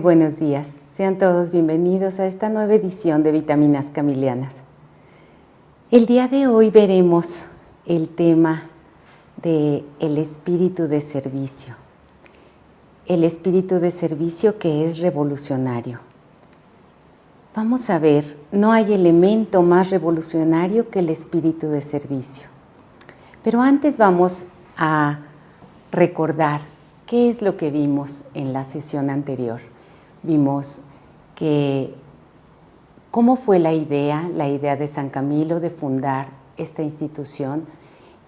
buenos días. Sean todos bienvenidos a esta nueva edición de Vitaminas Camilianas. El día de hoy veremos el tema del espíritu de servicio. El espíritu de servicio que es revolucionario. Vamos a ver, no hay elemento más revolucionario que el espíritu de servicio. Pero antes vamos a recordar qué es lo que vimos en la sesión anterior. Vimos cómo fue la idea de San Camilo de fundar esta institución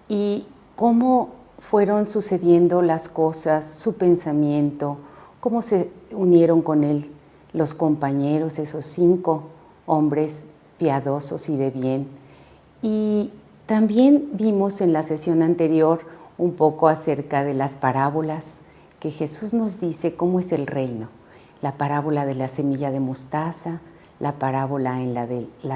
y cómo fueron sucediendo las cosas, su pensamiento, cómo se unieron con él los compañeros, esos 5 hombres piadosos y de bien. Y también vimos en la sesión anterior un poco acerca de las parábolas que Jesús nos dice cómo es el reino. La parábola de la semilla de mostaza, la parábola en la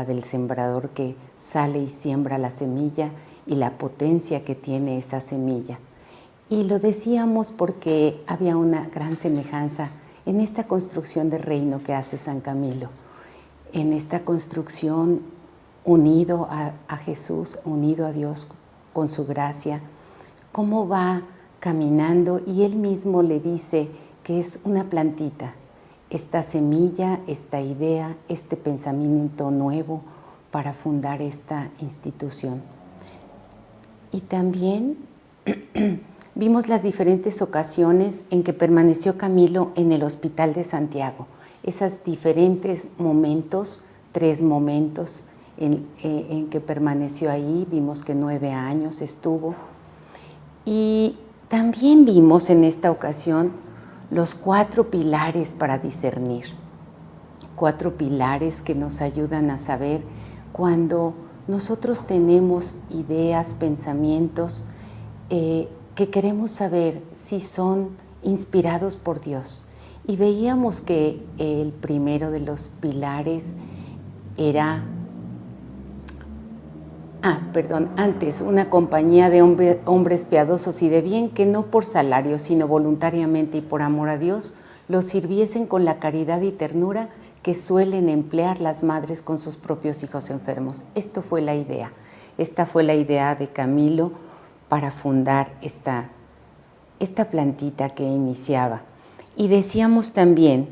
del sembrador que sale y siembra la semilla y la potencia que tiene esa semilla. Y lo decíamos porque había una gran semejanza en esta construcción de reino que hace San Camilo, en esta construcción unido a Jesús, unido a Dios con su gracia, cómo va caminando y él mismo le dice que es una plantita, esta semilla, esta idea, este pensamiento nuevo para fundar esta institución. Y también vimos las diferentes ocasiones en que permaneció Camilo en el Hospital de Santiago, esos diferentes momentos, 3 momentos en que permaneció ahí, vimos que 9 años estuvo. Y también vimos en esta ocasión los 4 pilares para discernir, 4 pilares que nos ayudan a saber cuando nosotros tenemos ideas, pensamientos que queremos saber si son inspirados por Dios. Y veíamos que el primero de los pilares era antes, una compañía de hombres piadosos y de bien que no por salario, sino voluntariamente y por amor a Dios, los sirviesen con la caridad y ternura que suelen emplear las madres con sus propios hijos enfermos. Esta fue la idea de Camilo para fundar esta plantita que iniciaba. Y decíamos también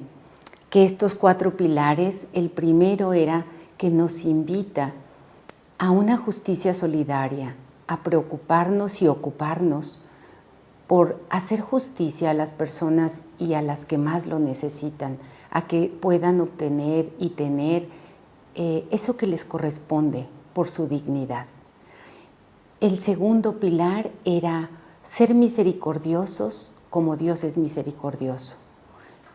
que estos 4 pilares, el primero era que nos invita a una justicia solidaria, a preocuparnos y ocuparnos por hacer justicia a las personas y a las que más lo necesitan, a que puedan obtener y tener eso que les corresponde por su dignidad. El segundo pilar era ser misericordiosos como Dios es misericordioso.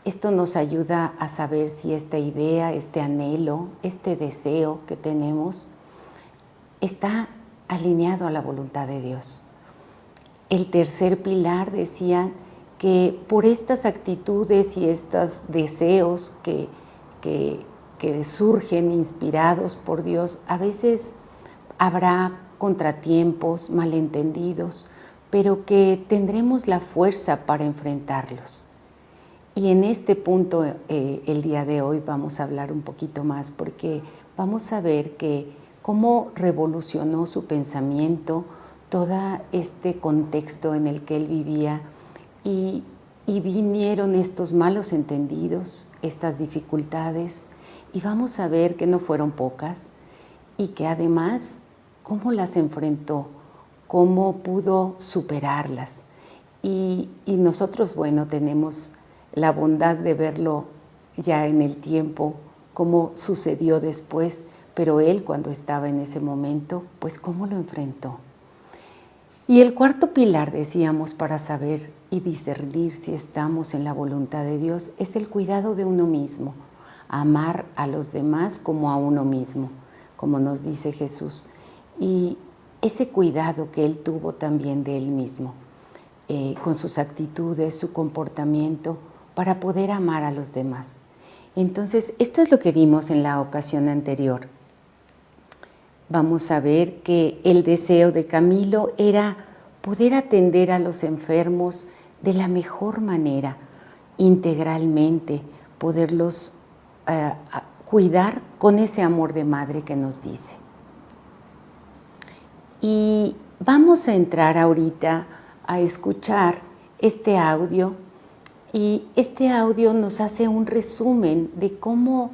Esto nos ayuda a saber si esta idea, este anhelo, este deseo que tenemos está alineado a la voluntad de Dios. El tercer pilar decía que por estas actitudes y estos deseos que surgen inspirados por Dios, a veces habrá contratiempos, malentendidos, pero que tendremos la fuerza para enfrentarlos. Y en este punto, el día de hoy vamos a hablar un poquito más, porque vamos a ver cómo revolucionó su pensamiento, todo este contexto en el que él vivía y vinieron estos malos entendidos, estas dificultades, y vamos a ver que no fueron pocas y que además cómo las enfrentó, cómo pudo superarlas. Y nosotros, bueno, tenemos la bondad de verlo ya en el tiempo, cómo sucedió después, pero él cuando estaba en ese momento, pues cómo lo enfrentó. Y el cuarto pilar, decíamos, para saber y discernir si estamos en la voluntad de Dios, es el cuidado de uno mismo, amar a los demás como a uno mismo, como nos dice Jesús. Y ese cuidado que él tuvo también de él mismo, con sus actitudes, su comportamiento, para poder amar a los demás. Entonces, esto es lo que vimos en la ocasión anterior. Vamos a ver que el deseo de Camilo era poder atender a los enfermos de la mejor manera, integralmente, poderlos cuidar con ese amor de madre que nos dice. Y vamos a entrar ahorita a escuchar este audio, y este audio nos hace un resumen de cómo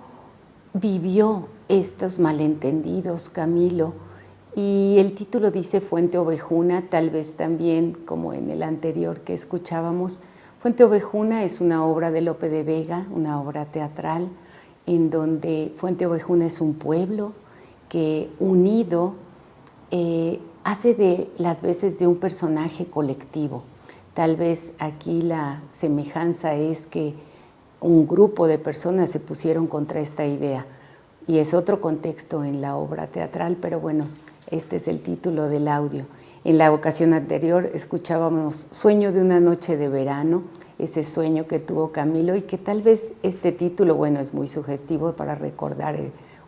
vivió estos malentendidos Camilo, y el título dice Fuente Ovejuna, tal vez también como en el anterior que escuchábamos. Fuente Ovejuna es una obra de Lope de Vega, una obra teatral, en donde Fuente Ovejuna es un pueblo que unido hace de las veces de un personaje colectivo. Tal vez aquí la semejanza es que un grupo de personas se pusieron contra esta idea, y es otro contexto en la obra teatral, pero bueno, este es el título del audio. En la ocasión anterior escuchábamos Sueño de una noche de verano, ese sueño que tuvo Camilo, y que tal vez este título, bueno, es muy sugestivo para recordar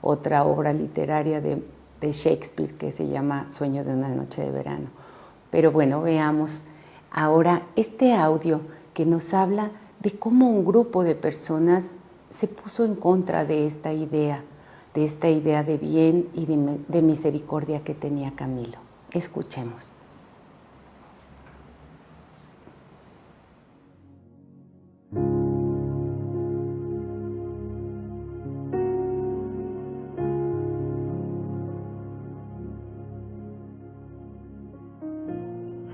otra obra literaria de Shakespeare que se llama Sueño de una noche de verano. Pero bueno, veamos ahora este audio que nos habla de cómo un grupo de personas se puso en contra de esta idea de bien y de misericordia que tenía Camilo. Escuchemos.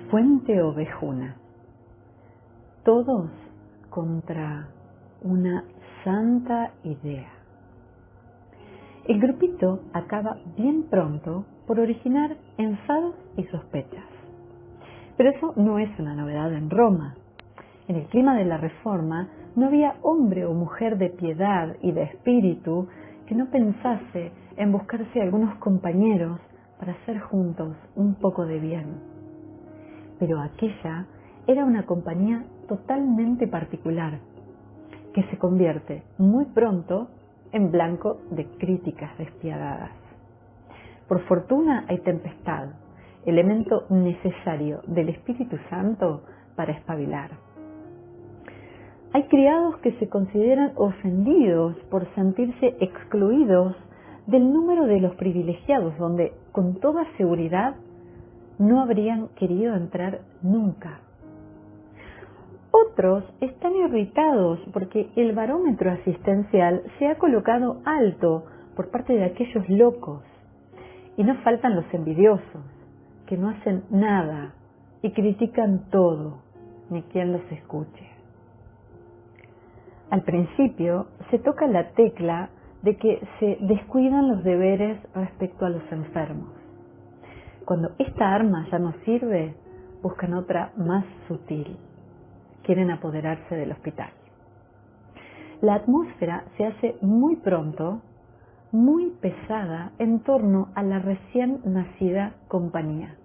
Fuente Ovejuna. Todos contra una santa idea. El grupito acaba bien pronto por originar enfados y sospechas. Pero eso no es una novedad en Roma. En el clima de la Reforma no había hombre o mujer de piedad y de espíritu que no pensase en buscarse algunos compañeros para hacer juntos un poco de bien. Pero aquella era una compañía totalmente particular, que se convierte muy pronto en blanco de críticas despiadadas. Por fortuna hay tempestad, elemento necesario del Espíritu Santo para espabilar. Hay criados que se consideran ofendidos por sentirse excluidos del número de los privilegiados, donde con toda seguridad no habrían querido entrar nunca. Otros están irritados porque el barómetro asistencial se ha colocado alto por parte de aquellos locos. Y no faltan los envidiosos, que no hacen nada y critican todo, ni quien los escuche. Al principio se toca la tecla de que se descuidan los deberes respecto a los enfermos. Cuando esta arma ya no sirve, buscan otra más sutil. Quieren apoderarse del hospital. La atmósfera se hace muy pronto muy pesada en torno a la recién nacida compañía.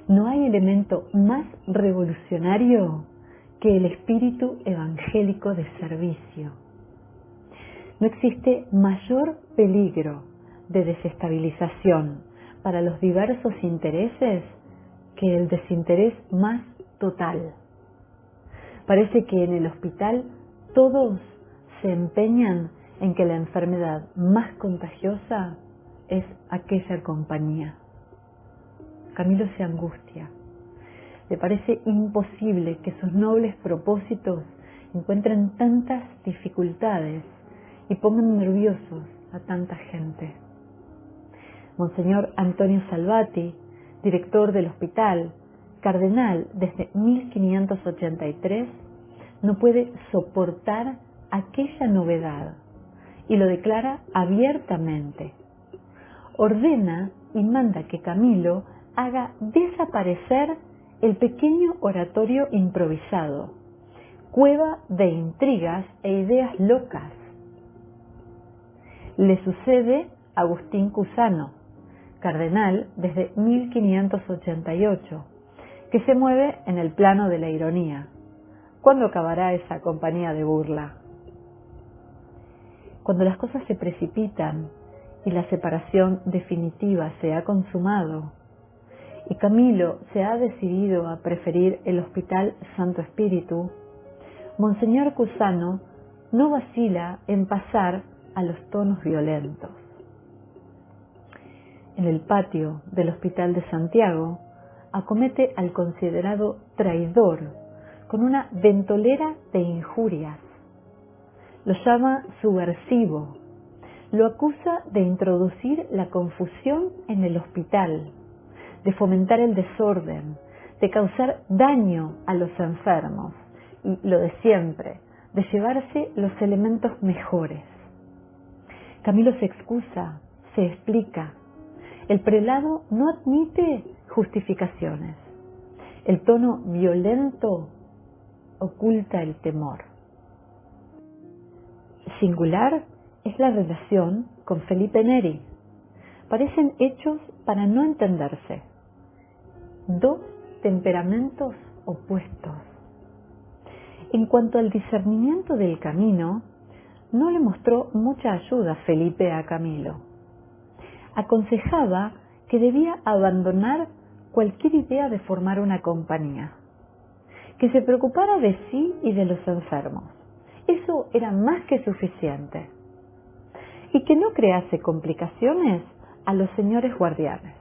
No hay elemento más revolucionario que el espíritu evangélico de servicio. No existe mayor peligro de desestabilización para los diversos intereses que el desinterés más total. Parece que en el hospital todos se empeñan en que la enfermedad más contagiosa es aquella compañía. Camilo se angustia. Le parece imposible que sus nobles propósitos encuentren tantas dificultades y pongan nerviosos a tanta gente. Monseñor Antonio Salvati, director del hospital, cardenal desde 1583, no puede soportar aquella novedad y lo declara abiertamente. Ordena y manda que Camilo haga desaparecer el pequeño oratorio improvisado, cueva de intrigas e ideas locas. Le sucede Agustín Cusano, cardenal desde 1588, que se mueve en el plano de la ironía. ¿Cuándo acabará esa compañía de burla? Cuando las cosas se precipitan y la separación definitiva se ha consumado, y Camilo se ha decidido a preferir el Hospital Santo Espíritu, Monseñor Cusano no vacila en pasar a los tonos violentos. En el patio del Hospital de Santiago, acomete al considerado traidor con una ventolera de injurias. Lo llama subversivo, lo acusa de introducir la confusión en el hospital, de fomentar el desorden, de causar daño a los enfermos y, lo de siempre, de llevarse los elementos mejores. Camilo se excusa, se explica. El prelado no admite justificaciones. El tono violento oculta el temor. Singular es la relación con Felipe Neri. Parecen hechos para no entenderse. Dos temperamentos opuestos. En cuanto al discernimiento del camino, no le mostró mucha ayuda Felipe a Camilo. Aconsejaba que debía abandonar cualquier idea de formar una compañía, que se preocupara de sí y de los enfermos. Eso era más que suficiente. Y que no crease complicaciones a los señores guardianes.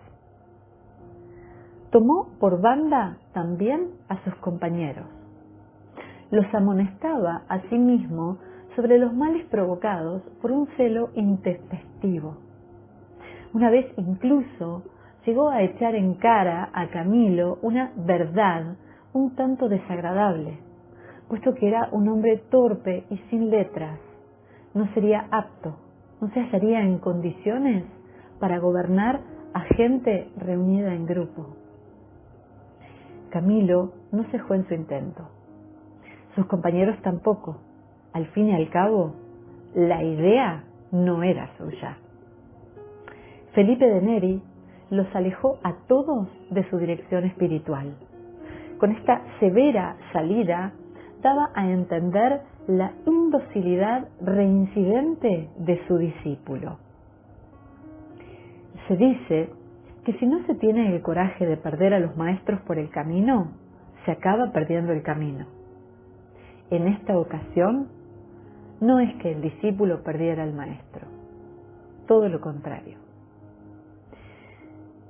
Tomó por banda también a sus compañeros. Los amonestaba a sí mismo sobre los males provocados por un celo intempestivo. Una vez incluso llegó a echar en cara a Camilo una verdad un tanto desagradable, puesto que era un hombre torpe y sin letras. No sería apto, no se hallaría en condiciones para gobernar a gente reunida en grupo. Camilo no cejó en su intento. Sus compañeros tampoco. Al fin y al cabo, la idea no era suya. Felipe de Neri los alejó a todos de su dirección espiritual. Con esta severa salida daba a entender la indocilidad reincidente de su discípulo. Se dice que si no se tiene el coraje de perder a los maestros por el camino, se acaba perdiendo el camino. En esta ocasión, no es que el discípulo perdiera al maestro, todo lo contrario.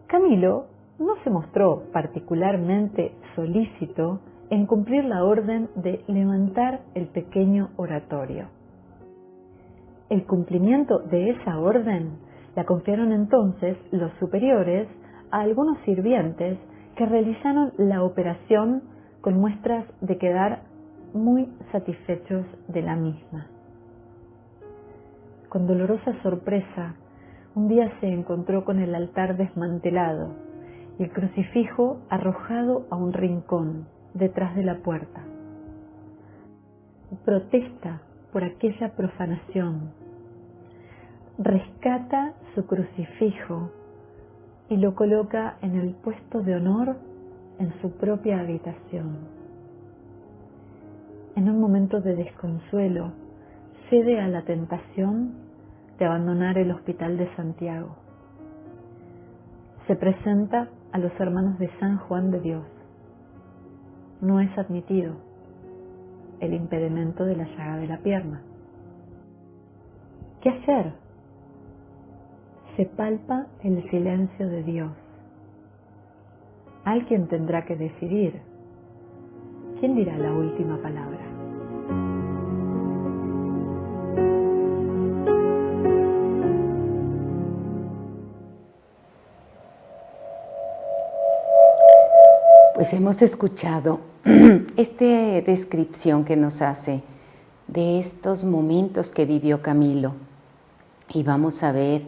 Camilo no se mostró particularmente solícito en cumplir la orden de levantar el pequeño oratorio. El cumplimiento de esa orden la confiaron entonces los superiores a algunos sirvientes que realizaron la operación con muestras de quedar muy satisfechos de la misma. Con dolorosa sorpresa, un día se encontró con el altar desmantelado y el crucifijo arrojado a un rincón detrás de la puerta. Protesta por aquella profanación, rescata su crucifijo y lo coloca en el puesto de honor en su propia habitación. En un momento de desconsuelo, cede a la tentación de abandonar el Hospital de Santiago. Se presenta a los hermanos de San Juan de Dios. No es admitido el impedimento de la llaga de la pierna. ¿Qué hacer? Se palpa el silencio de Dios. Alguien tendrá que decidir. ¿Quién dirá la última palabra? Pues hemos escuchado esta descripción que nos hace de estos momentos que vivió Camilo y vamos a ver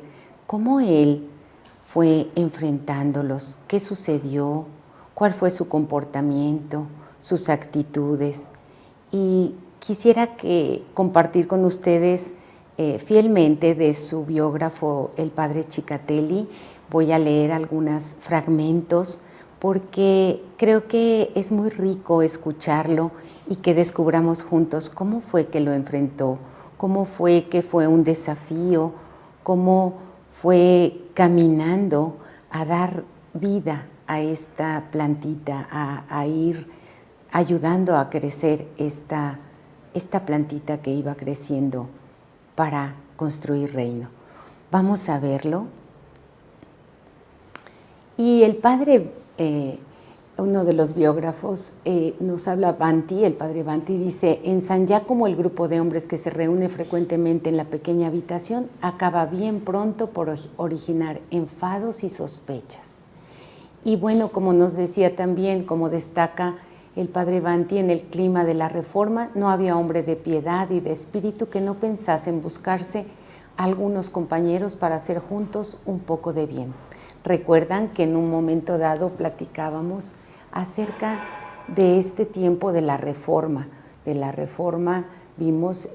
cómo él fue enfrentándolos, qué sucedió, cuál fue su comportamiento, sus actitudes. Y quisiera compartir con ustedes fielmente de su biógrafo, el padre Cicatelli. Voy a leer algunos fragmentos porque creo que es muy rico escucharlo y que descubramos juntos cómo fue que lo enfrentó, cómo fue que fue un desafío, cómo fue caminando a dar vida a esta plantita, a ir ayudando a crecer esta esta plantita que iba creciendo para construir reino. Vamos a verlo. Y el padre, uno de los biógrafos, nos habla Bhante, el padre Bhante dice: en Sanyá, el grupo de hombres que se reúne frecuentemente en la pequeña habitación, acaba bien pronto por originar enfados y sospechas. Y bueno, como nos decía también, como destaca el padre Bhante, en el clima de la Reforma no había hombre de piedad y de espíritu que no pensase en buscarse algunos compañeros para hacer juntos un poco de bien. Recuerdan que en un momento dado platicábamos acerca de este tiempo de la Reforma. De la Reforma vimos,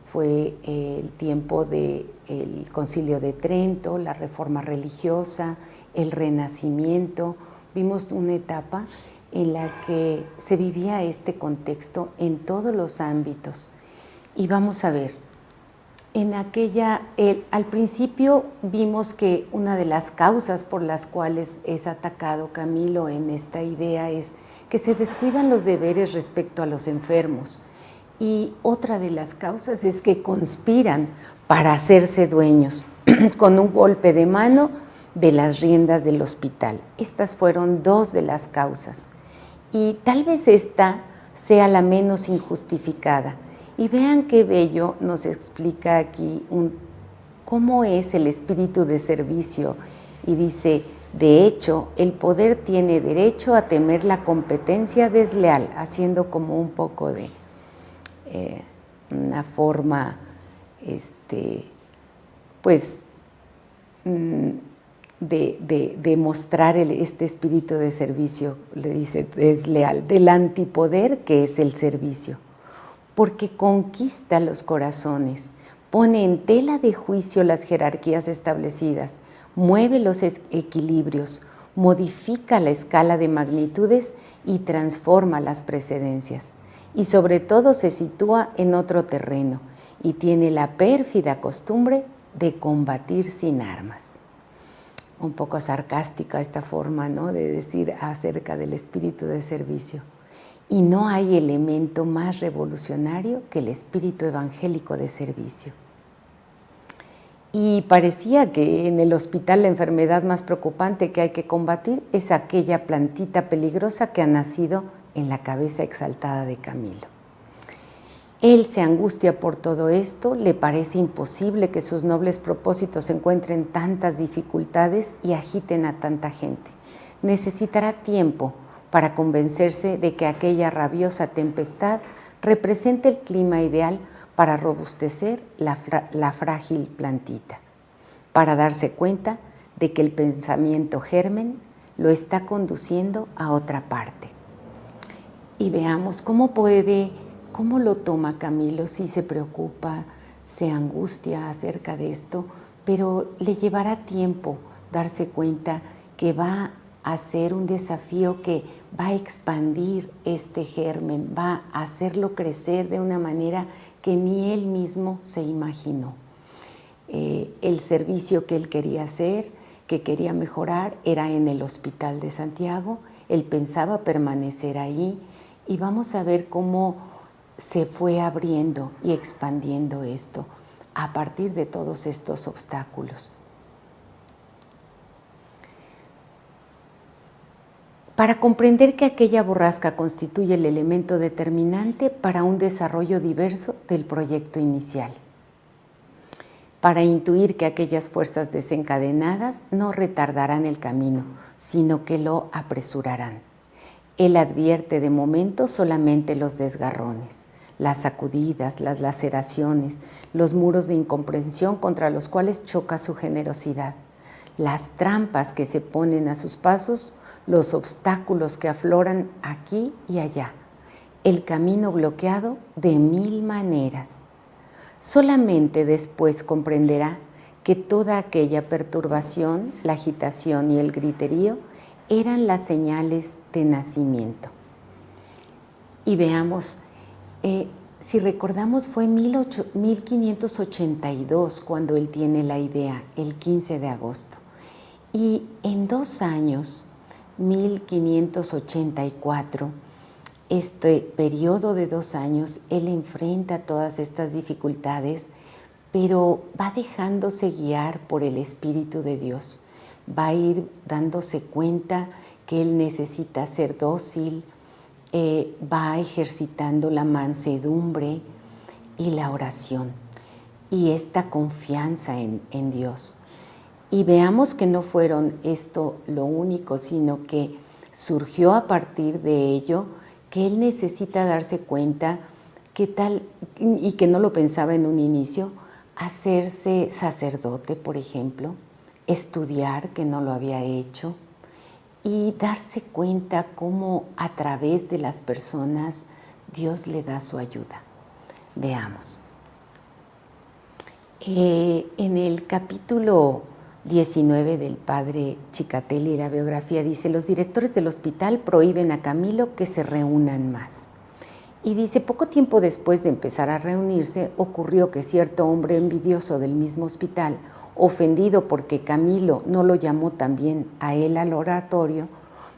fue el tiempo del Concilio de Trento, la Reforma religiosa, el Renacimiento. Vimos una etapa en la que se vivía este contexto en todos los ámbitos. Y vamos a ver, al principio vimos que una de las causas por las cuales es atacado Camilo en esta idea es que se descuidan los deberes respecto a los enfermos. Y otra de las causas es que conspiran para hacerse dueños con un golpe de mano de las riendas del hospital. Estas fueron dos de las causas. Y tal vez esta sea la menos injustificada. Y vean qué bello nos explica aquí cómo es el espíritu de servicio. Y dice: de hecho, el poder tiene derecho a temer la competencia desleal, haciendo como un poco de una forma, de mostrar este espíritu de servicio, le dice desleal, del antipoder que es el servicio, porque conquista los corazones, pone en tela de juicio las jerarquías establecidas, mueve los equilibrios, modifica la escala de magnitudes y transforma las precedencias, y sobre todo se sitúa en otro terreno y tiene la pérfida costumbre de combatir sin armas. Un poco sarcástica esta forma, ¿no?, de decir acerca del espíritu de servicio. Y no hay elemento más revolucionario que el espíritu evangélico de servicio. Y parecía que en el hospital la enfermedad más preocupante que hay que combatir es aquella plantita peligrosa que ha nacido en la cabeza exaltada de Camilo. Él se angustia por todo esto, le parece imposible que sus nobles propósitos encuentren tantas dificultades y agiten a tanta gente. Necesitará tiempo para convencerse de que aquella rabiosa tempestad representa el clima ideal para robustecer la frágil plantita, para darse cuenta de que el pensamiento germen lo está conduciendo a otra parte. Y veamos cómo lo toma Camilo, si se preocupa, se angustia acerca de esto, pero le llevará tiempo darse cuenta que va a ser un desafío que va a expandir este germen, va a hacerlo crecer de una manera que ni él mismo se imaginó. El servicio que él quería hacer, que quería mejorar, era en el Hospital de Santiago. Él pensaba permanecer ahí y vamos a ver cómo se fue abriendo y expandiendo esto a partir de todos estos obstáculos. Para comprender que aquella borrasca constituye el elemento determinante para un desarrollo diverso del proyecto inicial. Para intuir que aquellas fuerzas desencadenadas no retardarán el camino, sino que lo apresurarán. Él advierte de momento solamente los desgarrones, las sacudidas, las laceraciones, los muros de incomprensión contra los cuales choca su generosidad, las trampas que se ponen a sus pasos, los obstáculos que afloran aquí y allá, el camino bloqueado de mil maneras. Solamente después comprenderá que toda aquella perturbación, la agitación y el griterío eran las señales de nacimiento. Y veamos, si recordamos, fue 1582 cuando él tiene la idea, el 15 de agosto. Y en 2 años, 1584, este periodo de 2 años, él enfrenta todas estas dificultades, pero va dejándose guiar por el Espíritu de Dios. Va a ir dándose cuenta que él necesita ser dócil, va ejercitando la mansedumbre y la oración y esta confianza en Dios. Y veamos que no fueron esto lo único, sino que surgió a partir de ello que él necesita darse cuenta que tal, y que no lo pensaba en un inicio, hacerse sacerdote, por ejemplo, estudiar, que no lo había hecho, y darse cuenta cómo a través de las personas Dios le da su ayuda. Veamos. En el capítulo 19 del padre Chicatelli, la biografía, dice: los directores del hospital prohíben a Camilo que se reúnan más. Y dice: poco tiempo después de empezar a reunirse, ocurrió que cierto hombre envidioso del mismo hospital, ofendido porque Camilo no lo llamó también a él al oratorio,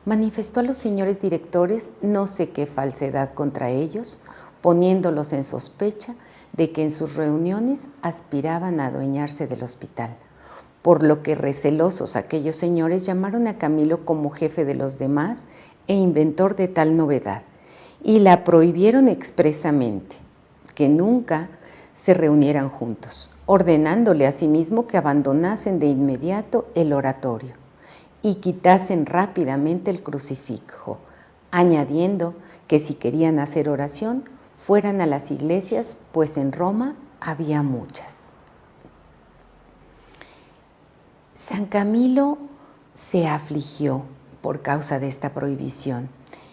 manifestó a los señores directores no sé qué falsedad contra ellos, poniéndolos en sospecha de que en sus reuniones aspiraban a adueñarse del hospital. Por lo que, recelosos aquellos señores, llamaron a Camilo como jefe de los demás e inventor de tal novedad, y la prohibieron expresamente, que nunca se reunieran juntos, ordenándole asimismo que abandonasen de inmediato el oratorio y quitasen rápidamente el crucifijo, añadiendo que si querían hacer oración, fueran a las iglesias, pues en Roma había muchas. San Camilo se afligió por causa de esta prohibición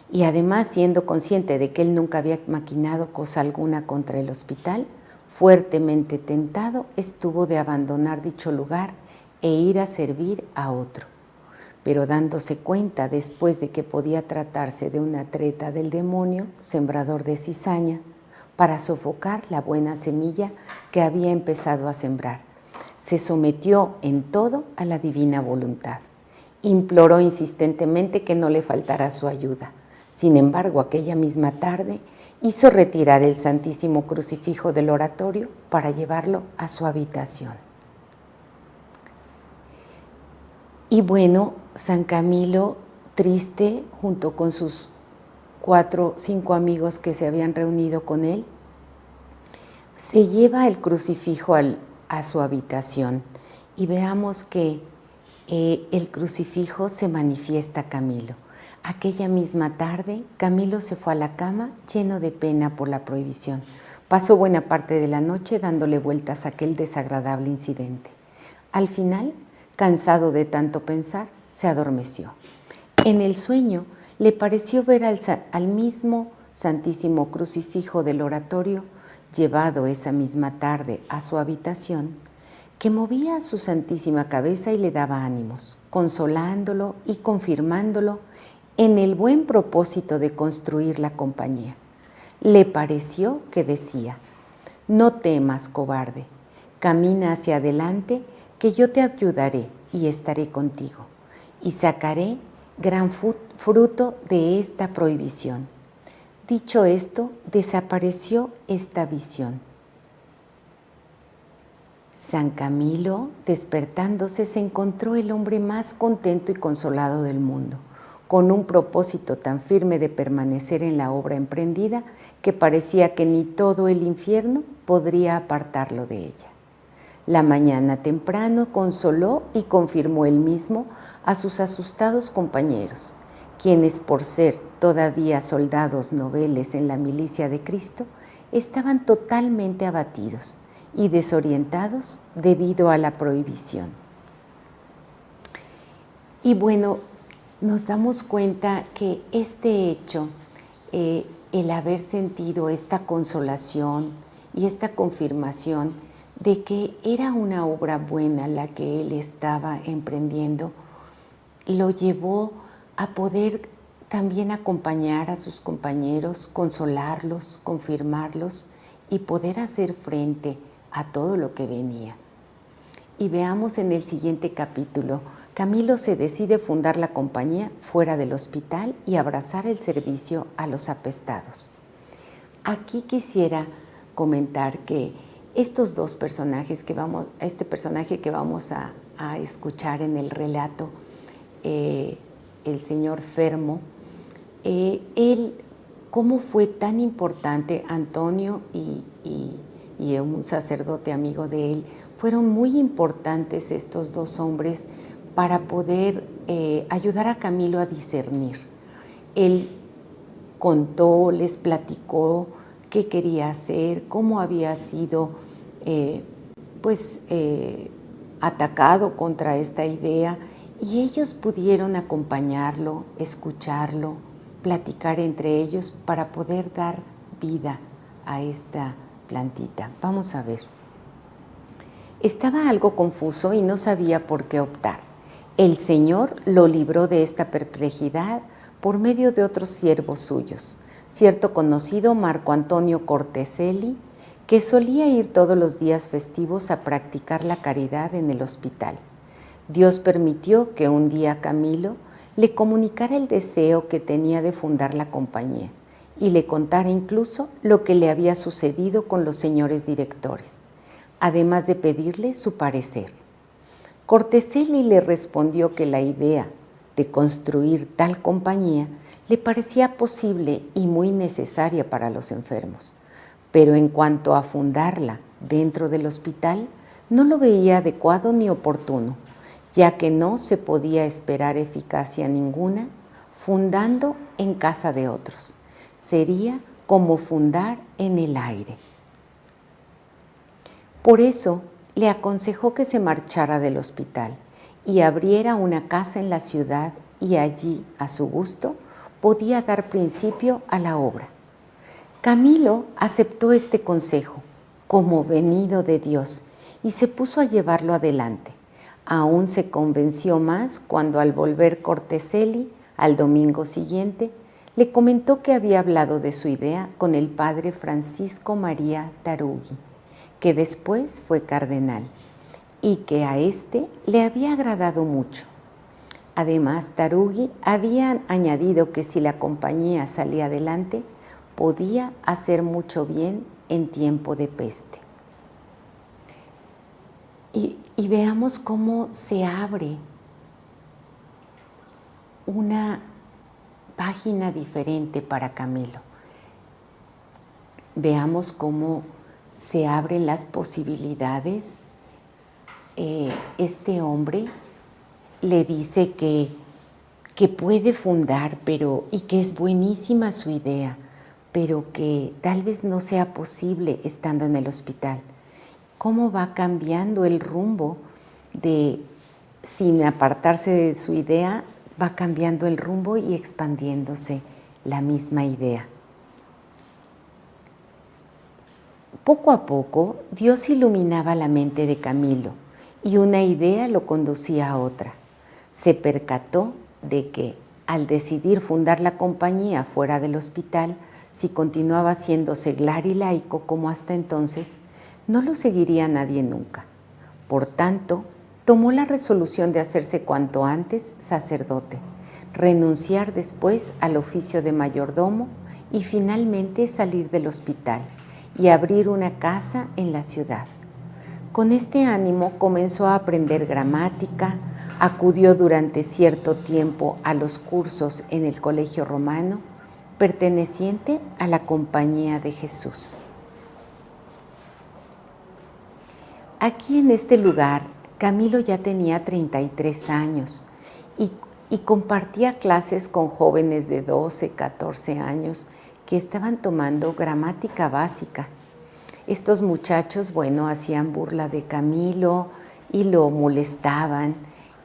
y además, siendo consciente de que él nunca había maquinado cosa alguna contra el hospital, fuertemente tentado estuvo de abandonar dicho lugar e ir a servir a otro. Pero dándose cuenta después de que podía tratarse de una treta del demonio, sembrador de cizaña, para sofocar la buena semilla que había empezado a sembrar, se sometió en todo a la divina voluntad. Imploró insistentemente que no le faltara su ayuda. Sin embargo, aquella misma tarde hizo retirar el Santísimo Crucifijo del oratorio para llevarlo a su habitación. Y bueno, San Camilo, triste, junto con sus 4 o 5 amigos que se habían reunido con él, se lleva el crucifijo a su habitación y veamos que el crucifijo se manifiesta a Camilo. Aquella misma tarde, Camilo se fue a la cama lleno de pena por la prohibición. Pasó buena parte de la noche dándole vueltas a aquel desagradable incidente. Al final, cansado de tanto pensar, se adormeció. En el sueño le pareció ver al mismo Santísimo Crucifijo del oratorio, llevado esa misma tarde a su habitación, que movía su santísima cabeza y le daba ánimos, consolándolo y confirmándolo en el buen propósito de construir la compañía. Le pareció que decía: no temas, cobarde, camina hacia adelante, que yo te ayudaré y estaré contigo, y sacaré gran fruto de esta prohibición. Dicho esto, desapareció esta visión. San Camilo, despertándose, se encontró el hombre más contento y consolado del mundo, con un propósito tan firme de permanecer en la obra emprendida que parecía que ni todo el infierno podría apartarlo de ella. La mañana temprano consoló y confirmó él mismo a sus asustados compañeros, quienes, por ser todavía soldados noveles en la milicia de Cristo, estaban totalmente abatidos y desorientados debido a la prohibición. Y bueno, nos damos cuenta que este hecho, el haber sentido esta consolación y esta confirmación de que era una obra buena la que él estaba emprendiendo, lo llevó a poder también acompañar a sus compañeros, consolarlos, confirmarlos y poder hacer frente a todo lo que venía. Y veamos en el siguiente capítulo Camilo se decide fundar la compañía fuera del hospital y abrazar el servicio a los apestados. Aquí quisiera comentar que estos dos personajes este personaje que vamos a escuchar en el relato, el señor Fermo, él, cómo fue tan importante Antonio y un sacerdote amigo de él, fueron muy importantes estos dos hombres para poder ayudar a Camilo a discernir. Él contó, les platicó qué quería hacer, cómo había sido atacado contra esta idea, y ellos pudieron acompañarlo, escucharlo, platicar entre ellos para poder dar vida a esta plantita. Vamos a ver. Estaba algo confuso y no sabía por qué optar. El Señor lo libró de esta perplejidad por medio de otros siervos suyos, cierto conocido Marco Antonio Corteselli, que solía ir todos los días festivos a practicar la caridad en el hospital. Dios permitió que un día Camilo le comunicara el deseo que tenía de fundar la compañía y le contara incluso lo que le había sucedido con los señores directores, además de pedirle su parecer. Corteselli le respondió que la idea de construir tal compañía le parecía posible y muy necesaria para los enfermos, pero en cuanto a fundarla dentro del hospital, no lo veía adecuado ni oportuno, ya que no se podía esperar eficacia ninguna fundando en casa de otros. Sería como fundar en el aire. Por eso le aconsejó que se marchara del hospital y abriera una casa en la ciudad, y allí, a su gusto, podía dar principio a la obra. Camilo aceptó este consejo como venido de Dios y se puso a llevarlo adelante. Aún se convenció más cuando, al volver Corteselli al domingo siguiente, le comentó que había hablado de su idea con el padre Francisco María Tarugui, que después fue cardenal, y que a éste le había agradado mucho. Además, Tarugui había añadido que si la compañía salía adelante, podía hacer mucho bien en tiempo de peste. Y veamos cómo se abre una página diferente para Camilo. Veamos cómo se abren las posibilidades. Este hombre le dice que puede fundar, y que es buenísima su idea, pero que tal vez no sea posible estando en el hospital. Cómo va cambiando el rumbo sin apartarse de su idea, va cambiando el rumbo y expandiéndose la misma idea. Poco a poco, Dios iluminaba la mente de Camilo y una idea lo conducía a otra. Se percató de que, al decidir fundar la compañía fuera del hospital, si continuaba siendo seglar y laico como hasta entonces, no lo seguiría nadie nunca. Por tanto, tomó la resolución de hacerse cuanto antes sacerdote, renunciar después al oficio de mayordomo y finalmente salir del hospital y abrir una casa en la ciudad. Con este ánimo comenzó a aprender gramática, acudió durante cierto tiempo a los cursos en el Colegio Romano, perteneciente a la Compañía de Jesús. Aquí en este lugar, Camilo ya tenía 33 años y compartía clases con jóvenes de 12, 14 años que estaban tomando gramática básica. Estos muchachos, hacían burla de Camilo y lo molestaban,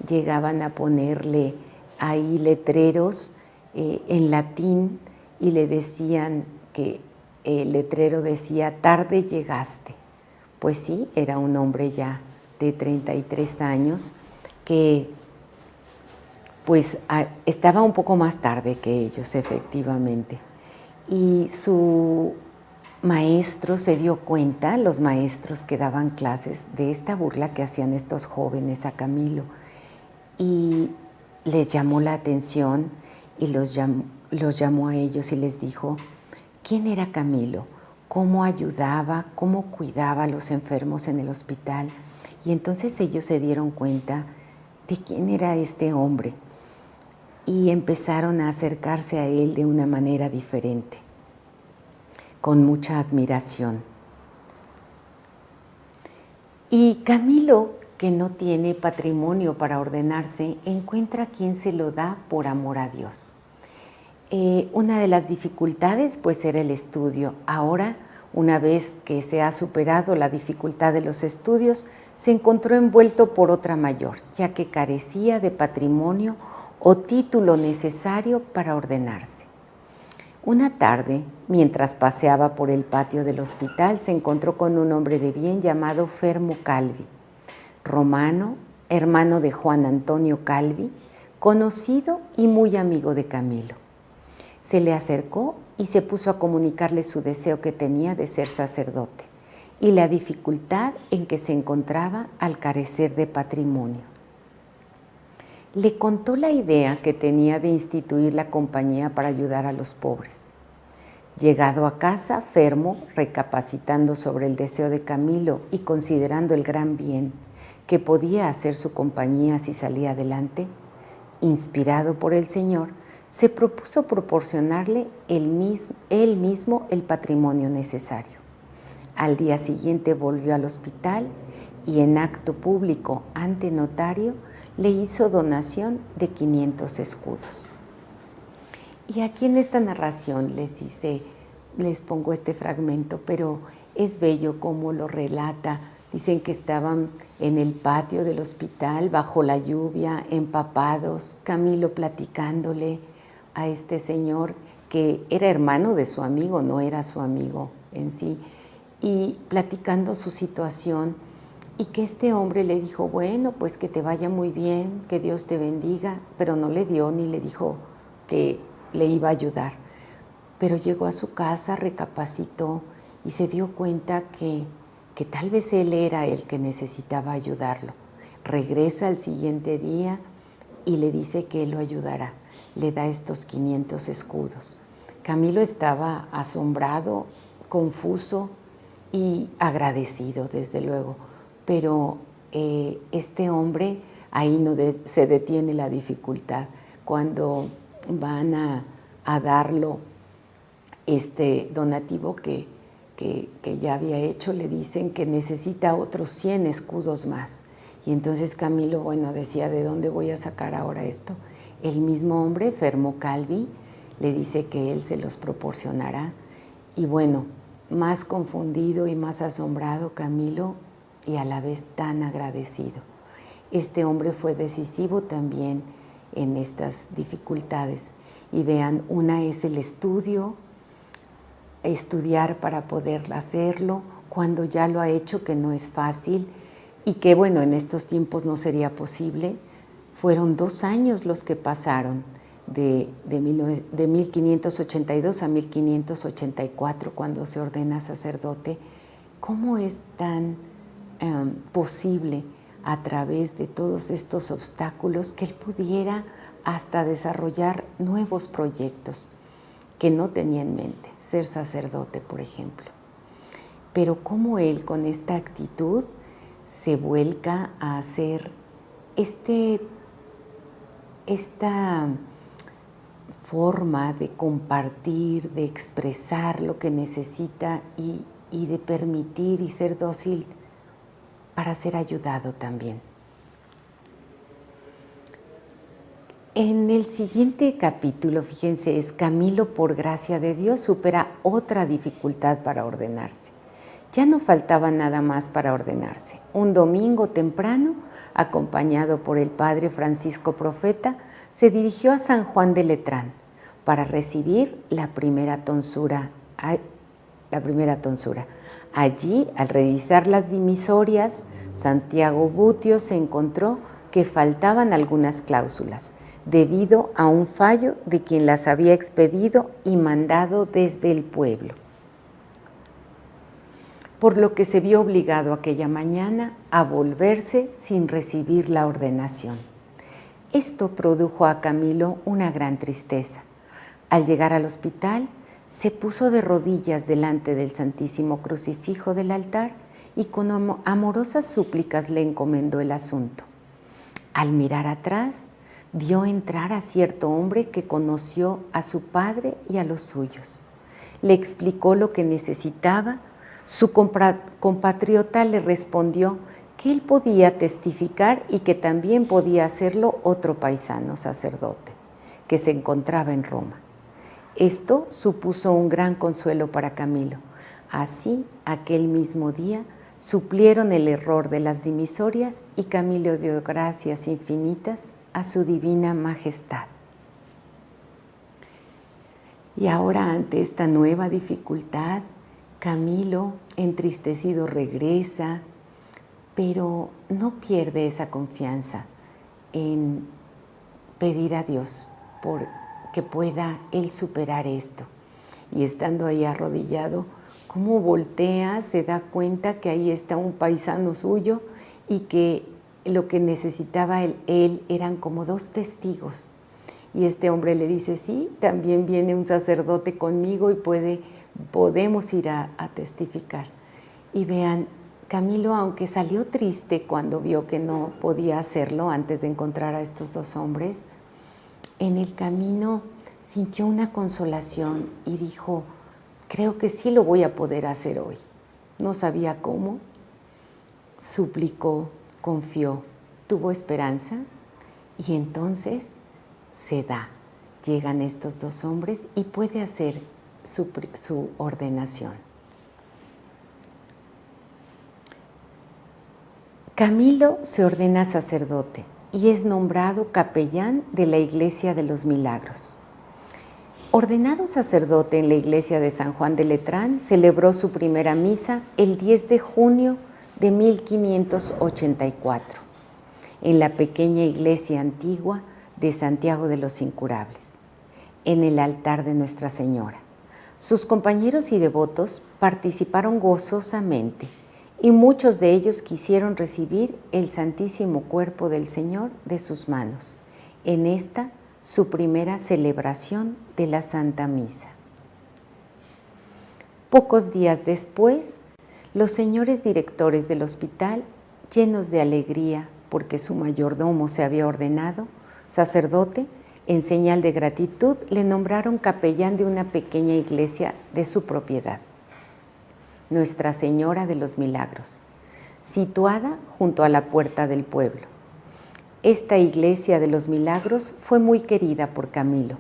llegaban a ponerle ahí letreros en latín y le decían que el letrero decía: tarde llegaste. Pues sí, era un hombre ya de 33 años que estaba un poco más tarde que ellos, efectivamente. Y su maestro se dio cuenta, los maestros que daban clases, de esta burla que hacían estos jóvenes a Camilo. y les llamó la atención y los llamó a ellos y les dijo quién era Camilo, cómo ayudaba, cómo cuidaba a los enfermos en el hospital. Y entonces ellos se dieron cuenta de quién era este hombre y empezaron a acercarse a él de una manera diferente, con mucha admiración. Y Camilo, que no tiene patrimonio para ordenarse, encuentra quien se lo da por amor a Dios. Una de las dificultades pues era el estudio. Ahora, una vez que se ha superado la dificultad de los estudios, se encontró envuelto por otra mayor, ya que carecía de patrimonio o título necesario para ordenarse. Una tarde, mientras paseaba por el patio del hospital, se encontró con un hombre de bien llamado Fermo Calvi, romano, hermano de Juan Antonio Calvi, conocido y muy amigo de Camilo. Se le acercó y se puso a comunicarle su deseo que tenía de ser sacerdote y la dificultad en que se encontraba al carecer de patrimonio. Le contó la idea que tenía de instituir la compañía para ayudar a los pobres. Llegado a casa, Fermo, recapacitando sobre el deseo de Camilo y considerando el gran bien que podía hacer su compañía si salía adelante, inspirado por el Señor, se propuso proporcionarle él mismo el patrimonio necesario. Al día siguiente volvió al hospital y en acto público ante notario le hizo donación de 500 escudos. Y aquí en esta narración les pongo este fragmento, pero es bello cómo lo relata. Dicen que estaban en el patio del hospital, bajo la lluvia, empapados, Camilo platicándole a este señor que era hermano de su amigo, no era su amigo en sí, y platicando su situación, y que este hombre le dijo, bueno, pues que te vaya muy bien, que Dios te bendiga, pero no le dio ni le dijo que le iba a ayudar. Pero llegó a su casa, recapacitó y se dio cuenta que tal vez él era el que necesitaba ayudarlo. Regresa al siguiente día y le dice que él lo ayudará. Le da estos 500 escudos. Camilo estaba asombrado, confuso y agradecido, desde luego. Pero este hombre, ahí no se detiene la dificultad. Cuando van a darlo este donativo que ya había hecho, le dicen que necesita otros 100 escudos más. Y entonces Camilo, bueno, decía, ¿de dónde voy a sacar ahora esto? El mismo hombre, Fermo Calvi, le dice que él se los proporcionará. Y bueno, más confundido y más asombrado Camilo, y a la vez tan agradecido. Este hombre fue decisivo también en estas dificultades. Y vean, una es el estudiar para poder hacerlo, cuando ya lo ha hecho, que no es fácil, y que bueno, en estos tiempos no sería posible. Fueron 2 años los que pasaron, de 1582 a 1584, cuando se ordena sacerdote. ¿Cómo es tan posible a través de todos estos obstáculos que él pudiera hasta desarrollar nuevos proyectos que no tenía en mente, ser sacerdote, por ejemplo? Pero cómo él, con esta actitud, se vuelca a hacer esta forma de compartir, de expresar lo que necesita y de permitir y ser dócil para ser ayudado también. En el siguiente capítulo, fíjense, es Camilo, por gracia de Dios, supera otra dificultad para ordenarse. Ya no faltaba nada más para ordenarse. Un domingo temprano, acompañado por el padre Francisco Profeta, se dirigió a San Juan de Letrán para recibir la primera tonsura. Allí, al revisar las dimisorias, Santiago Butio se encontró que faltaban algunas cláusulas, debido a un fallo de quien las había expedido y mandado desde el pueblo. Por lo que se vio obligado aquella mañana a volverse sin recibir la ordenación. Esto produjo a Camilo una gran tristeza. Al llegar al hospital, se puso de rodillas delante del Santísimo Crucifijo del altar y con amorosas súplicas le encomendó el asunto. Al mirar atrás, vio entrar a cierto hombre que conoció a su padre y a los suyos. Le explicó lo que necesitaba. Su compatriota le respondió que él podía testificar y que también podía hacerlo otro paisano sacerdote, que se encontraba en Roma. Esto supuso un gran consuelo para Camilo. Así, aquel mismo día, suplieron el error de las dimisorias y Camilo dio gracias infinitas a su divina majestad. Y ahora, ante esta nueva dificultad, Camilo, entristecido, regresa, pero no pierde esa confianza en pedir a Dios por que pueda él superar esto. Y estando ahí arrodillado, cómo voltea, se da cuenta que ahí está un paisano suyo y que lo que necesitaba él eran como dos testigos. Y este hombre le dice, sí, también viene un sacerdote conmigo y podemos ir a testificar. Y vean, Camilo, aunque salió triste cuando vio que no podía hacerlo antes de encontrar a estos dos hombres, en el camino sintió una consolación y dijo, creo que sí lo voy a poder hacer hoy. No sabía cómo, suplicó, confió, tuvo esperanza y entonces se da. Llegan estos dos hombres y puede hacer su ordenación. Camilo se ordena sacerdote y es nombrado capellán de la Iglesia de los Milagros. Ordenado sacerdote en la iglesia de San Juan de Letrán, celebró su primera misa el 10 de junio de 1584, en la pequeña iglesia antigua de Santiago de los Incurables, en el altar de Nuestra Señora. Sus compañeros y devotos participaron gozosamente y muchos de ellos quisieron recibir el Santísimo Cuerpo del Señor de sus manos, en esta su primera celebración de la Santa Misa. Pocos días después, los señores directores del hospital, llenos de alegría porque su mayordomo se había ordenado sacerdote, en señal de gratitud le nombraron capellán de una pequeña iglesia de su propiedad, Nuestra Señora de los Milagros, situada junto a la puerta del pueblo. Esta iglesia de los Milagros fue muy querida por Camilo,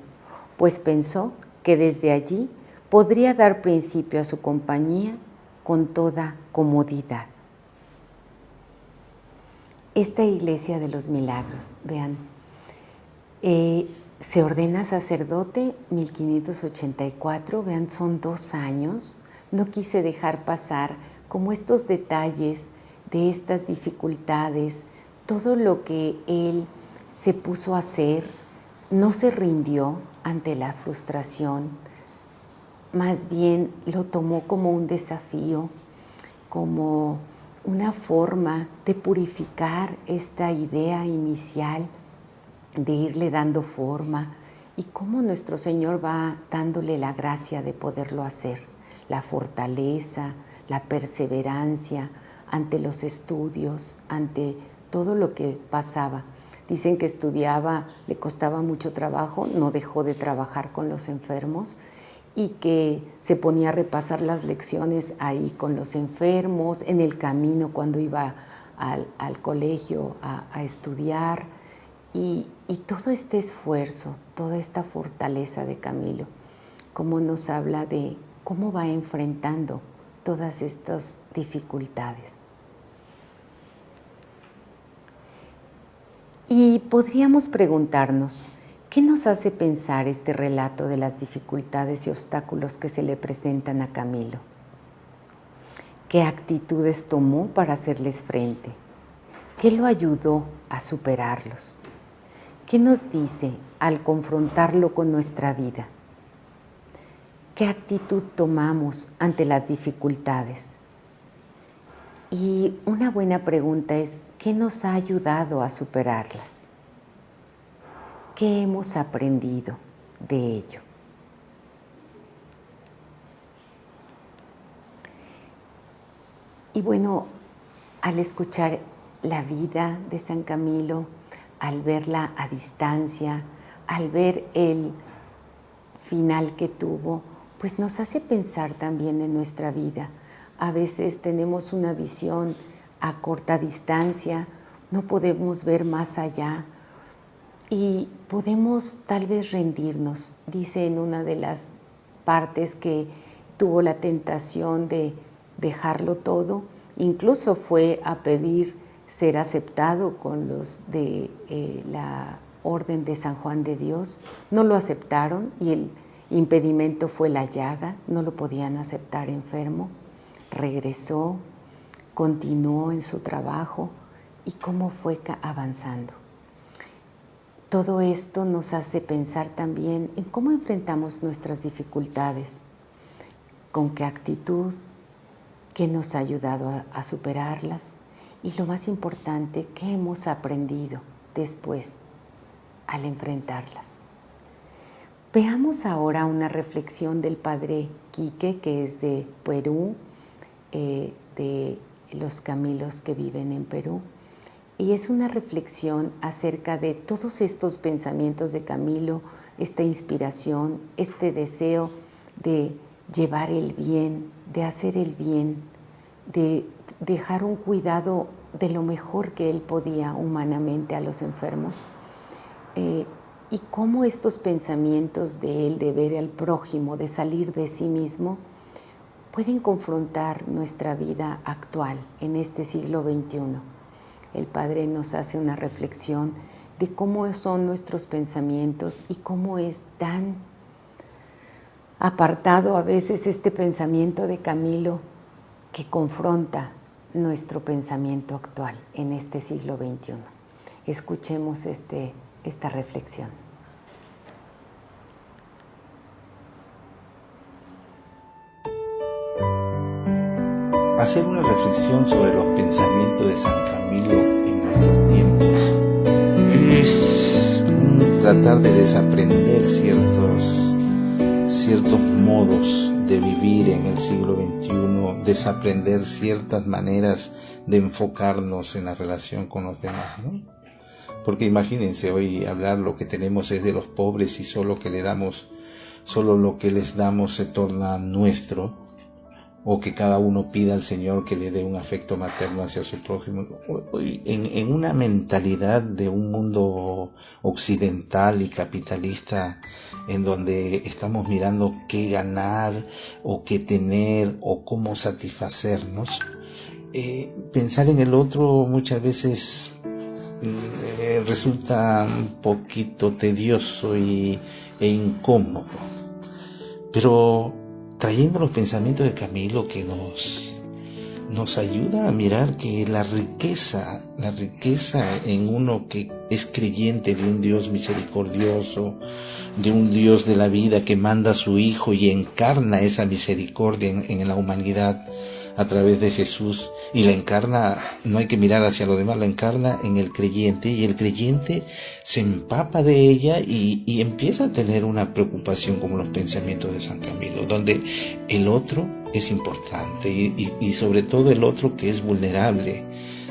pues pensó que desde allí podría dar principio a su compañía con toda comodidad. Esta iglesia de los Milagros, vean, se ordena sacerdote 1584, vean, son 2 años. No quise dejar pasar como estos detalles de estas dificultades, todo lo que él se puso a hacer, no se rindió ante la frustración, más bien lo tomó como un desafío, como una forma de purificar esta idea inicial, de irle dando forma y cómo nuestro Señor va dándole la gracia de poderlo hacer, la fortaleza, la perseverancia ante los estudios, ante todo lo que pasaba. Dicen que estudiaba, le costaba mucho trabajo, no dejó de trabajar con los enfermos y que se ponía a repasar las lecciones ahí con los enfermos, en el camino cuando iba al colegio a estudiar y todo este esfuerzo, toda esta fortaleza de Camilo, cómo nos habla de cómo va enfrentando todas estas dificultades. Y podríamos preguntarnos, ¿qué nos hace pensar este relato de las dificultades y obstáculos que se le presentan a Camilo? ¿Qué actitudes tomó para hacerles frente? ¿Qué lo ayudó a superarlos? ¿Qué nos dice al confrontarlo con nuestra vida? ¿Qué actitud tomamos ante las dificultades? Y una buena pregunta es, ¿qué nos ha ayudado a superarlas? qué hemos aprendido de ello. Y bueno, al escuchar la vida de San Camilo, al verla a distancia, al ver el final que tuvo, pues nos hace pensar también en nuestra vida. A veces tenemos una visión a corta distancia, no podemos ver más allá y podemos tal vez rendirnos. Dice en una de las partes que tuvo la tentación de dejarlo todo, incluso fue a pedir ser aceptado con los de la Orden de San Juan de Dios. No lo aceptaron y el impedimento fue la llaga, no lo podían aceptar enfermo. Regresó, continuó en su trabajo y cómo fue avanzando. Todo esto nos hace pensar también en cómo enfrentamos nuestras dificultades, con qué actitud, qué nos ha ayudado a superarlas y lo más importante, qué hemos aprendido después al enfrentarlas. Veamos ahora una reflexión del Padre Quique, que es de Perú, de los Camilos que viven en Perú. Y es una reflexión acerca de todos estos pensamientos de Camilo, esta inspiración, este deseo de llevar el bien, de hacer el bien, de dejar un cuidado de lo mejor que él podía humanamente a los enfermos. Y cómo estos pensamientos de él, de ver al prójimo, de salir de sí mismo, pueden confrontar nuestra vida actual en este siglo XXI. El Padre nos hace una reflexión de cómo son nuestros pensamientos y cómo es tan apartado a veces este pensamiento de Camilo que confronta nuestro pensamiento actual en este siglo XXI. Escuchemos esta reflexión. Hacer una reflexión sobre los pensamientos de San Camilo en nuestros tiempos es tratar de desaprender ciertos modos de vivir en el siglo XXI, desaprender ciertas maneras de enfocarnos en la relación con los demás, ¿no? Porque imagínense, hoy hablar lo que tenemos es de los pobres y solo lo que les damos se torna nuestro, o que cada uno pida al Señor que le dé un afecto materno hacia su prójimo. Hoy, en una mentalidad de un mundo occidental y capitalista, en donde estamos mirando qué ganar o qué tener o cómo satisfacernos, pensar en el otro muchas veces resulta un poquito tedioso e incómodo. Pero trayendo los pensamientos de Camilo, que nos ayuda a mirar que la riqueza en uno que es creyente de un Dios misericordioso, de un Dios de la vida que manda a su Hijo y encarna esa misericordia en la humanidad a través de Jesús, y la encarna, no hay que mirar hacia lo demás, la encarna en el creyente, y el creyente se empapa de ella y empieza a tener una preocupación como los pensamientos de San Camilo, donde el otro es importante y sobre todo el otro que es vulnerable,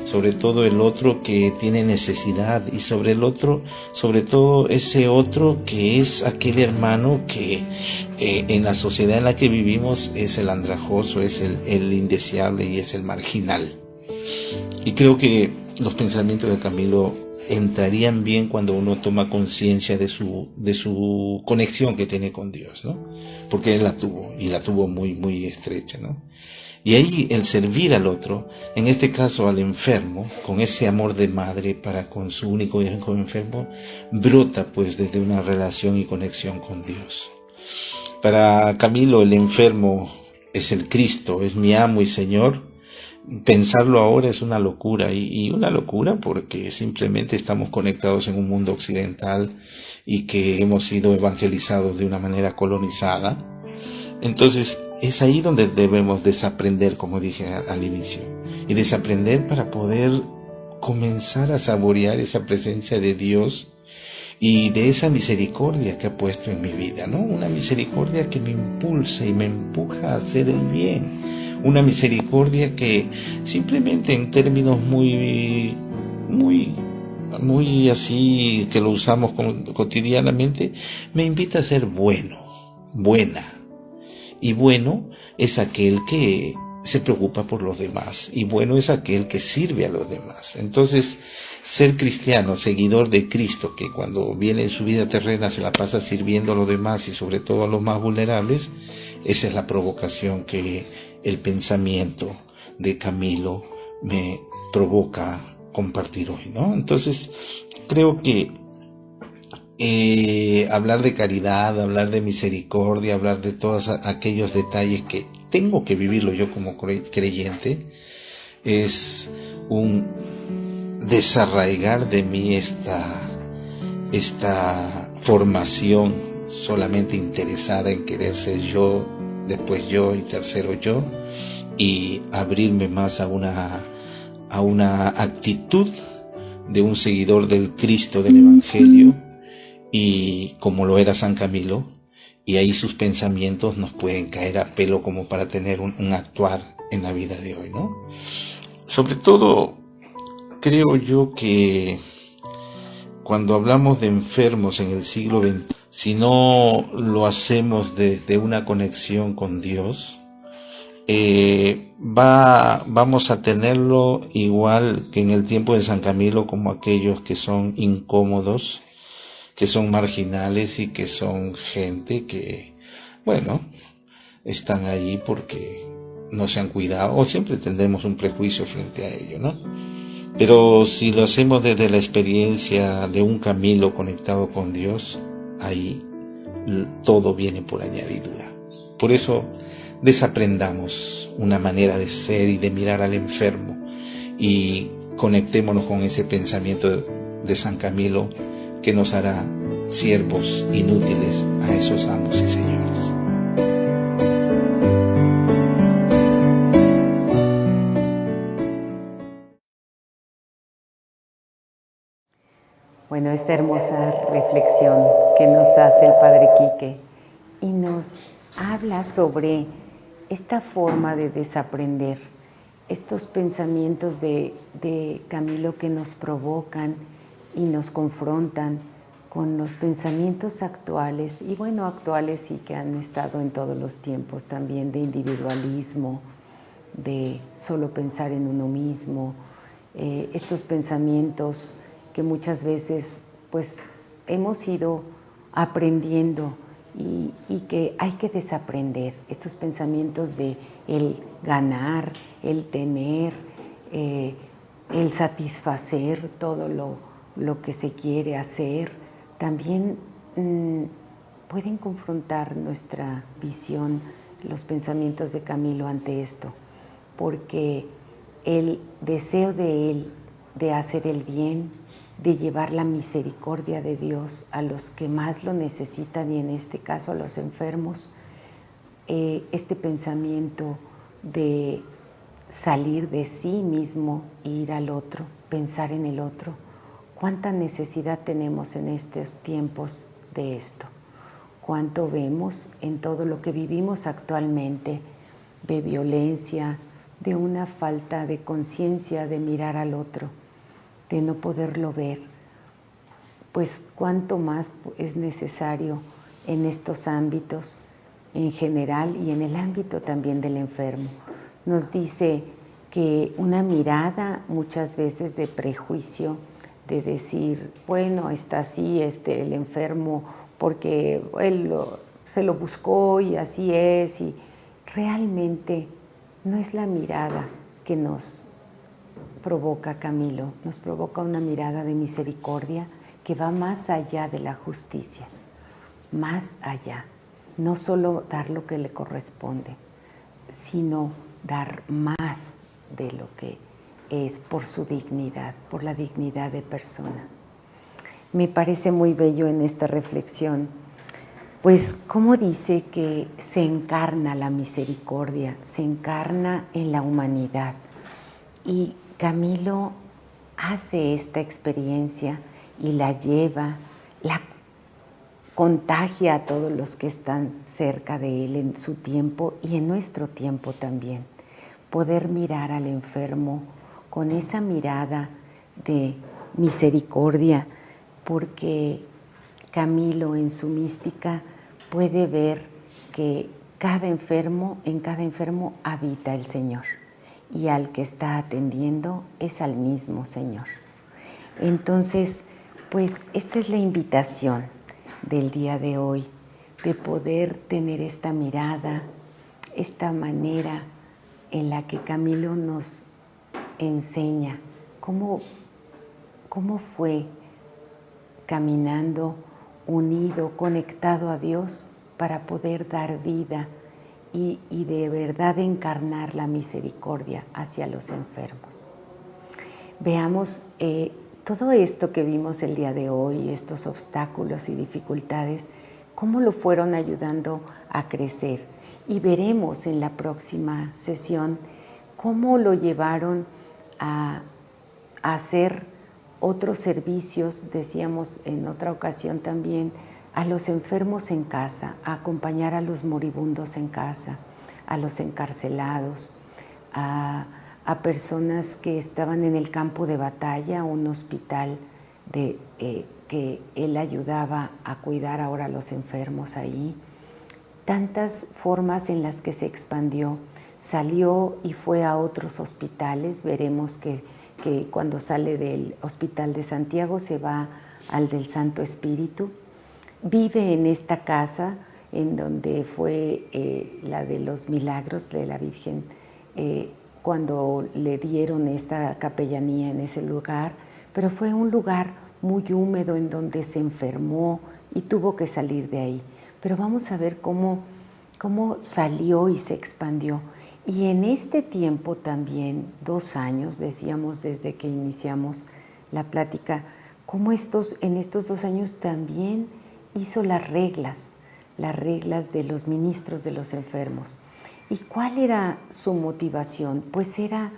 sobre todo el otro que tiene necesidad, y sobre todo ese otro que es aquel hermano que en la sociedad en la que vivimos es el andrajoso, es el indeseable y es el marginal. Y creo que los pensamientos de Camilo entrarían bien cuando uno toma conciencia de su conexión que tiene con Dios, ¿no? Porque él la tuvo muy, muy estrecha, ¿no? Y ahí el servir al otro, en este caso al enfermo, con ese amor de madre para con su único hijo enfermo, brota pues desde una relación y conexión con Dios. Para Camilo el enfermo es el Cristo, es mi amo y Señor. Pensarlo ahora es una locura, y una locura porque simplemente estamos conectados en un mundo occidental y que hemos sido evangelizados de una manera colonizada. Entonces es ahí donde debemos desaprender, como dije al inicio, y desaprender para poder comenzar a saborear esa presencia de Dios y de esa misericordia que ha puesto en mi vida, ¿no? Una misericordia que me impulsa y me empuja a hacer el bien, una misericordia que simplemente en términos muy así que lo usamos cotidianamente, me invita a ser bueno, buena. Y bueno es aquel que se preocupa por los demás, y bueno es aquel que sirve a los demás. Entonces, ser cristiano, seguidor de Cristo, que cuando viene en su vida terrena se la pasa sirviendo a los demás y sobre todo a los más vulnerables, esa es la provocación que el pensamiento de Camilo me provoca compartir hoy, ¿no? Entonces, creo que hablar de caridad, hablar de misericordia, hablar de todos aquellos detalles que tengo que vivirlo yo como creyente, es un desarraigar de mí esta formación solamente interesada en querer ser yo, después yo y tercero yo, y abrirme más a una actitud de un seguidor del Cristo del Evangelio, y como lo era San Camilo, y ahí sus pensamientos nos pueden caer a pelo como para tener un actuar en la vida de hoy, ¿no? Sobre todo, creo yo que cuando hablamos de enfermos en el siglo XX, si no lo hacemos desde una conexión con Dios, vamos a tenerlo igual que en el tiempo de San Camilo, como aquellos que son incómodos, que son marginales y que son gente que, bueno, están allí porque no se han cuidado, o siempre tendremos un prejuicio frente a ello, ¿no? Pero si lo hacemos desde la experiencia de un Camilo conectado con Dios, ahí todo viene por añadidura. Por eso desaprendamos una manera de ser y de mirar al enfermo y conectémonos con ese pensamiento de San Camilo, que nos hará siervos inútiles a esos amos y señores. Bueno, esta hermosa reflexión que nos hace el Padre Quique y nos habla sobre esta forma de desaprender, estos pensamientos de Camilo que nos provocan y nos confrontan con los pensamientos actuales, y bueno, actuales y que han estado en todos los tiempos también, de individualismo, de solo pensar en uno mismo, estos pensamientos que muchas veces pues hemos ido aprendiendo y que hay que desaprender, estos pensamientos de el ganar, el tener, el satisfacer todo lo que se quiere hacer, también pueden confrontar nuestra visión, los pensamientos de Camilo ante esto, porque el deseo de él de hacer el bien, de llevar la misericordia de Dios a los que más lo necesitan, y en este caso a los enfermos, este pensamiento de salir de sí mismo e ir al otro, pensar en el otro. ¿Cuánta necesidad tenemos en estos tiempos de esto? ¿Cuánto vemos en todo lo que vivimos actualmente de violencia, de una falta de conciencia de mirar al otro, de no poderlo ver? Pues cuánto más es necesario en estos ámbitos en general y en el ámbito también del enfermo. Nos dice que una mirada muchas veces de prejuicio, de decir, bueno, está así el enfermo porque él se lo buscó y así es, y realmente no es la mirada que nos provoca Camilo, nos provoca una mirada de misericordia que va más allá de la justicia, más allá, no solo dar lo que le corresponde, sino dar más de lo que es por su dignidad, por la dignidad de persona. Me parece muy bello en esta reflexión, pues cómo dice que se encarna la misericordia, se encarna en la humanidad, y Camilo hace esta experiencia y la lleva la contagia a todos los que están cerca de Él en su tiempo y en nuestro tiempo también. Poder mirar al enfermo con esa mirada de misericordia, porque Camilo en su mística puede ver que en cada enfermo habita el Señor, y al que está atendiendo es al mismo Señor. Entonces, pues esta es la invitación del día de hoy, de poder tener esta mirada, esta manera en la que Camilo nos enseña cómo fue caminando unido, conectado a Dios para poder dar vida y de verdad encarnar la misericordia hacia los enfermos. Veamos todo esto que vimos el día de hoy, estos obstáculos y dificultades, cómo lo fueron ayudando a crecer. Y veremos en la próxima sesión cómo lo llevaron a hacer otros servicios, decíamos en otra ocasión también, a los enfermos en casa, a acompañar a los moribundos en casa, a los encarcelados, a personas que estaban en el campo de batalla, un hospital que él ayudaba a cuidar ahora a los enfermos ahí. Tantas formas en las que se expandió. Salió y fue a otros hospitales. Veremos que cuando sale del Hospital de Santiago se va al del Santo Espíritu. Vive en esta casa en donde fue la de los milagros de la Virgen, cuando le dieron esta capellanía en ese lugar, pero fue un lugar muy húmedo en donde se enfermó y tuvo que salir de ahí. Pero vamos a ver cómo salió y se expandió. Y en este tiempo también, 2 años, decíamos desde que iniciamos la plática, cómo en estos 2 años también hizo las reglas de los ministros de los enfermos. ¿Y cuál era su motivación? Pues era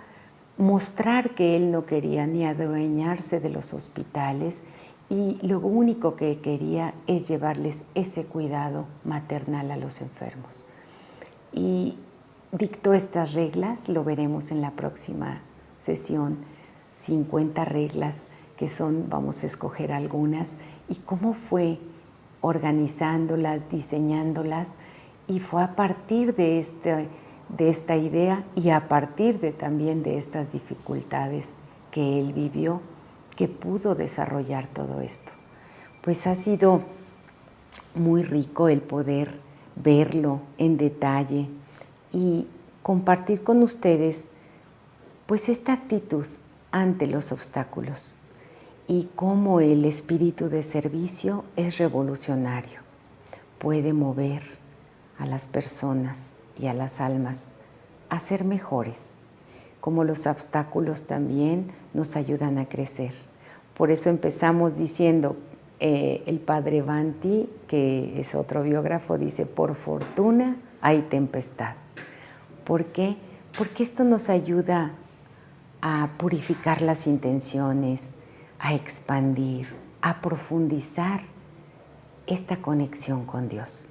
mostrar que él no quería ni adueñarse de los hospitales, y lo único que quería es llevarles ese cuidado maternal a los enfermos. Y dictó estas reglas, lo veremos en la próxima sesión, 50 reglas que son, vamos a escoger algunas, y cómo fue organizándolas, diseñándolas, y fue a partir de esta idea y a partir también de estas dificultades que él vivió, que pudo desarrollar todo esto. Pues ha sido muy rico el poder verlo en detalle y compartir con ustedes pues esta actitud ante los obstáculos y cómo el espíritu de servicio es revolucionario. Puede mover a las personas y a las almas a ser mejores, como los obstáculos también nos ayudan a crecer. Por eso empezamos diciendo, el padre Banti, que es otro biógrafo, dice, por fortuna hay tempestad. ¿Por qué? Porque esto nos ayuda a purificar las intenciones, a expandir, a profundizar esta conexión con Dios,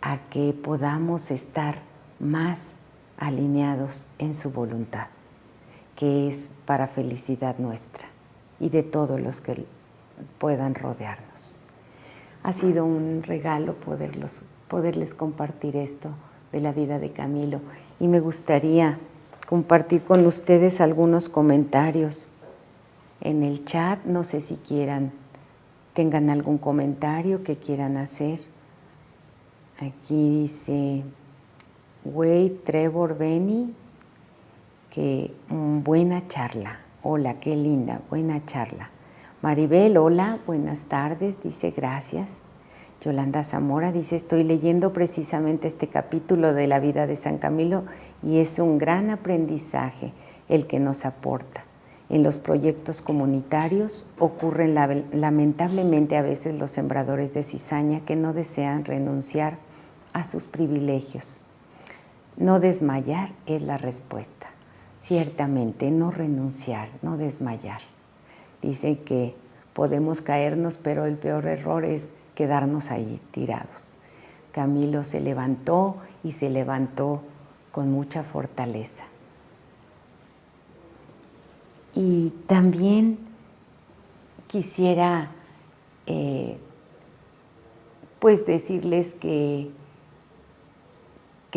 a que podamos estar más alineados en su voluntad, que es para felicidad nuestra y de todos los que puedan rodearnos. Ha sido un regalo poderles compartir esto de la vida de Camilo, y me gustaría compartir con ustedes algunos comentarios en el chat. No sé si tengan algún comentario que quieran hacer. Aquí dice Wade Trevor Benny que buena charla. Hola, qué linda, buena charla. Maribel, hola, buenas tardes, dice gracias. Yolanda Zamora dice, estoy leyendo precisamente este capítulo de la vida de San Camilo y es un gran aprendizaje el que nos aporta. En los proyectos comunitarios ocurren lamentablemente a veces los sembradores de cizaña que no desean renunciar a sus privilegios. No desmayar es la respuesta. Ciertamente, no renunciar, no desmayar. Dice que podemos caernos, pero el peor error es quedarnos ahí tirados. Camilo se levantó y se levantó con mucha fortaleza. Y también quisiera pues decirles que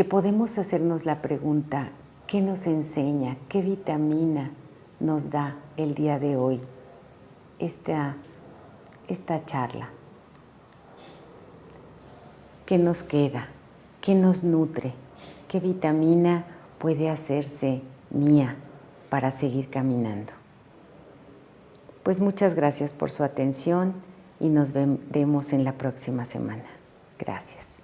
podemos hacernos la pregunta, ¿qué nos enseña? ¿Qué vitamina nos da el día de hoy esta charla? ¿Qué nos queda? ¿Qué nos nutre? ¿Qué vitamina puede hacerse mía para seguir caminando? Pues muchas gracias por su atención y nos vemos en la próxima semana. Gracias.